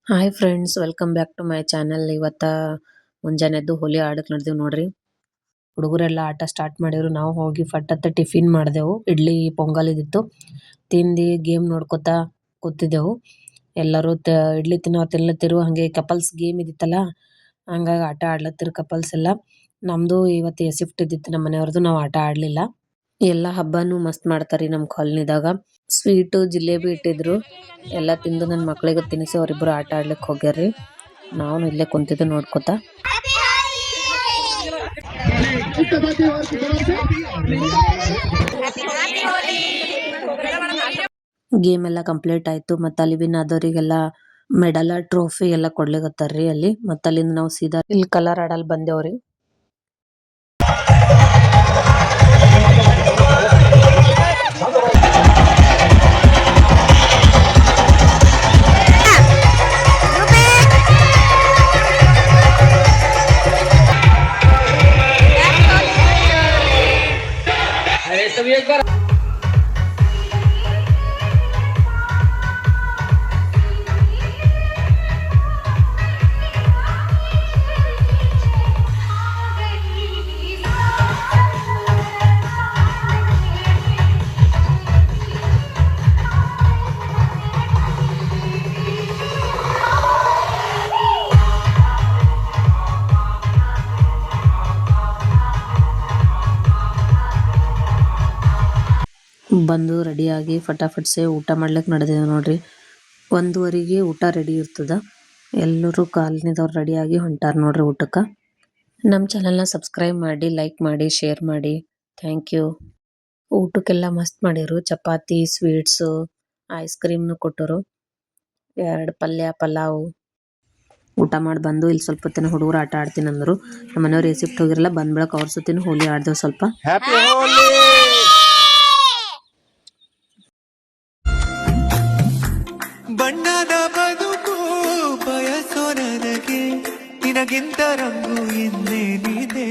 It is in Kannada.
Hi friends, welcome back to my channel. ಇವತ್ತ ಮುಂಜಾನೆ ಎದ್ದು ಹೋಲಿ ಆಡಕ್ ನಡೆದೇವು ನೋಡ್ರಿ. ಹುಡುಗರೆಲ್ಲ ಆಟ ಸ್ಟಾರ್ಟ್ ಮಾಡಿದ್ರು. ನಾವು ಹೋಗಿ ಫಟ್ಟತ್ತ ಟಿಫಿನ್ ಮಾಡಿದೆವು. ಇಡ್ಲಿ ಪೊಂಗಲ್ ಇದ್ದಿತ್ತು. ತಿಂದು ಗೇಮ್ ನೋಡ್ಕೊತಾ ಕೂತಿದ್ದೆವು. ಎಲ್ಲರೂ ಇಡ್ಲಿ ತಿನ್ನತ್ತಿರು. ಹಂಗೆ ಕಪಲ್ಸ್ ಗೇಮ್ ಇದ್ದಿತ್ತಲ್ಲ, ಹಂಗಾಗಿ ಆಟ ಆಡ್ಲತ್ತಿರು ಕಪಲ್ಸ್ ಎಲ್ಲ. ನಮ್ದು ಇವತ್ತು ಶಿಫ್ಟ್ ಇದ್ದಿತ್ತು ನಮ್ಮ ಮನೆಯವ್ರದ್ದು. ನಾವು ಆಟ ಆಡಲಿಲ್ಲ. ಎಲ್ಲ ಹಬ್ಬನೂ ಮಸ್ತ್ ಮಾಡ್ತಾರಿ ನಮ್ಮ ಕಾಲನಿದಾಗ. ಸ್ವೀಟು ಜಿಲೇಬಿ ಇಟ್ಟಿದ್ರು. ಎಲ್ಲ ತಿಂದು ನನ್ನ ಮಕ್ಳಿಗೆ ತಿನ್ನಿಸಿ ಅವರಿಬ್ಬರು ಆಟ ಆಡ್ಲಿಕ್ಕೆ ಹೋಗ್ಯಾರ್ರಿ. ನಾವು ಇಲ್ಲೇ ಕುಂತಿದ್ದು ನೋಡ್ಕೊತಾ. ಗೇಮ್ ಎಲ್ಲ ಕಂಪ್ಲೀಟ್ ಆಯ್ತು. ಮತ್ತು ಅಲ್ಲಿ ವಿನ್ ಆದವರಿಗೆಲ್ಲ ಮೆಡಲ್ ಟ್ರೋಫಿ ಎಲ್ಲ ಕೊಡ್ಲಿಕತ್ತಾರ್ರಿ ಅಲ್ಲಿ. ಮತ್ತು ಅಲ್ಲಿಂದ ನಾವು ಸೀದಾ ಇಲ್ಲಿ ಕಲರ್ ಆಡಲ್ ಬಂದೇವ್ರಿ. ಬಂದು ರೆಡಿಯಾಗಿ ಫಟಾಫಟ್ಸೆ ಊಟ ಮಾಡ್ಲಿಕ್ಕೆ ನಡೆದೇವು ನೋಡ್ರಿ. 1:15ಗೆ ಊಟ ರೆಡಿ ಇರ್ತದ. ಎಲ್ಲರೂ ಕಾಲನಿದವ್ರು ರೆಡಿಯಾಗಿ ಹೊಂಟಾರ ನೋಡ್ರಿ ಊಟಕ್ಕೆ. ನಮ್ಮ ಚಾನಲ್ನ ಸಬ್ಸ್ಕ್ರೈಬ್ ಮಾಡಿ, ಲೈಕ್ ಮಾಡಿ, ಶೇರ್ ಮಾಡಿ. Thank you. ಊಟಕ್ಕೆಲ್ಲ ಮಸ್ತ್ ಮಾಡಿರು. ಚಪಾತಿ, ಸ್ವೀಟ್ಸು, ಐಸ್ ಕ್ರೀಮ್ನು ಕೊಟ್ಟರು. 2 ಪಲ್ಯ, ಪಲಾವು. ಊಟ ಮಾಡಿ ಬಂದು ಇಲ್ಲಿ ಸ್ವಲ್ಪ ಹೊತ್ತಿನ ಹುಡುಗರು ಆಟ ಆಡ್ತೀನಿ ಅಂದರು. ನಮ್ಮ ಮನೆಯವ್ರು ಶಿಫ್ಟ್ ಹೋಗಿರಲ್ಲ. ಬಂದ್ ಬೆಳಕ ಅವ್ರ ಸುತ್ತಿನ ಹೋಲಿ ಆಡ್ದೇವು ಸ್ವಲ್ಪ. ಬಣ್ಣದ ಬದುಕು ಬಯಸೋ ನನಗೆ ನಿನಗಿಂತ ರಂಗು ಇನ್ನೇನಿದೆ.